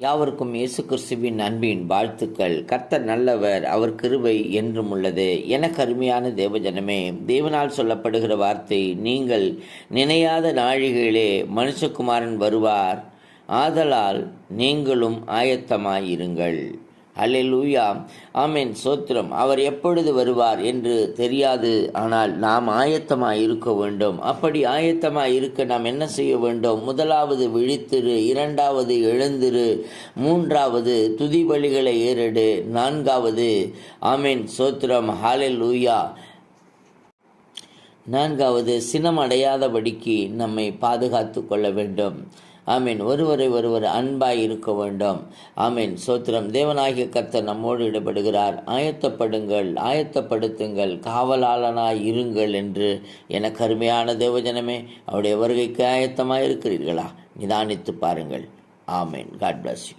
யாவருக்கும் இயேசு கிறிஸ்துவின் அன்பின் வாழ்த்துக்கள். கர்த்தர் நல்லவர், அவர் கிருபை என்றும் உள்ளது. எனக்கு அருமையான தேவஜனமே, தேவனால் சொல்லப்படுகிற வார்த்தை, நீங்கள் நினையாத நாழிகையிலே மனுஷகுமாரன் வருவார், ஆதலால் நீங்களும் ஆயத்தமாயிருங்கள். அல்லேலூயா, ஆமென், சோத்திரம். அவர் எப்பொழுது வருவார் என்று தெரியாது, ஆனால் நாம் ஆயத்தமாய் இருக்க வேண்டும். அப்படி ஆயத்தமாய் இருக்க நாம் என்ன செய்ய வேண்டும்? முதலாவது விழித்திரு, இரண்டாவது எழுந்திரு, மூன்றாவது துதி பலிகளை ஏறெடு, நான்காவது ஆமென், சோத்திரம், ஹல்லேலூயா, நான்காவது சினம் அடையாதபடிக்கு நம்மை பாதுகாத்து கொள்ள வேண்டும். ஆமீன். ஒருவர் அன்பாய் இருக்க வேண்டும். ஆமீன், சோத்திரம். தேவனாகிய கர்த்தர் நம்மோடு ஈடுபடுகிறார். ஆயத்தப்படுங்கள், ஆயத்தப்படுத்துங்கள், காவலாளனாய் இருங்கள் என்று எனக்கு அருமையான தேவஜனமே, அவருடைய வருகைக்கு ஆயத்தமாக இருக்கிறீர்களா? நிதானித்து பாருங்கள். ஆமீன். God bless you.